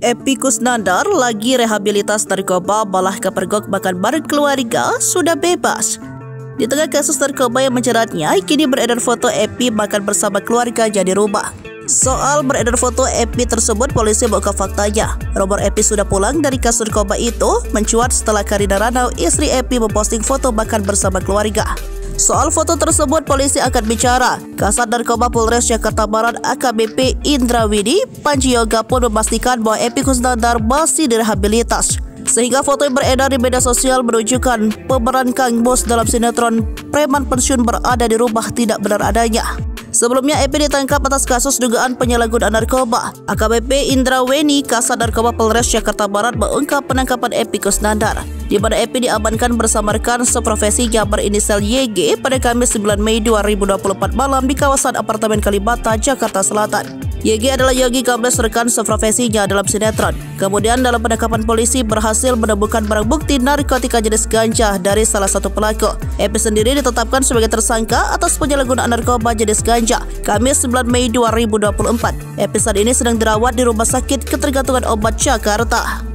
Epy Kusnandar lagi rehabilitas narkoba malah kepergok makan bareng keluarga sudah bebas. Di tengah kasus narkoba yang menjeratnya, kini beredar foto Epy makan bersama keluarga di rumah. Soal beredar foto Epy tersebut, polisi buka faktanya. Rumor Epy sudah pulang dari kasus narkoba itu mencuat setelah Karina Ranau, istri Epy, memposting foto makan bersama keluarga. Soal foto tersebut, polisi akan bicara. Kasat Narkoba Polres Jakarta Barat AKBP Indra Widi Panji Yoga pun memastikan bahwa Epy Kusnandar masih direhabilitas. Sehingga foto yang beredar di media sosial menunjukkan pemeran Kang Bos dalam sinetron preman pensiun berada di rumah tidak benar adanya. Sebelumnya, Epy ditangkap atas kasus dugaan penyalahgunaan narkoba. AKBP Indra Weni, Kasat Narkoba Polres Jakarta Barat, mengungkap penangkapan Epy Kusnandar, di mana Epy diamankan bersama rekan seprofesinya berinisial YG pada Kamis 9 Mei 2024 malam di kawasan apartemen Kalibata, Jakarta Selatan. YG adalah Yogi Gambles, rekan seprofesinya dalam sinetron. Kemudian dalam penangkapan, polisi berhasil menemukan barang bukti narkotika jenis ganja dari salah satu pelaku. Epy sendiri ditetapkan sebagai tersangka atas penyalahgunaan narkoba jenis ganja Kamis 9 Mei 2024. Epy saat ini sedang dirawat di Rumah Sakit Ketergantungan Obat Jakarta.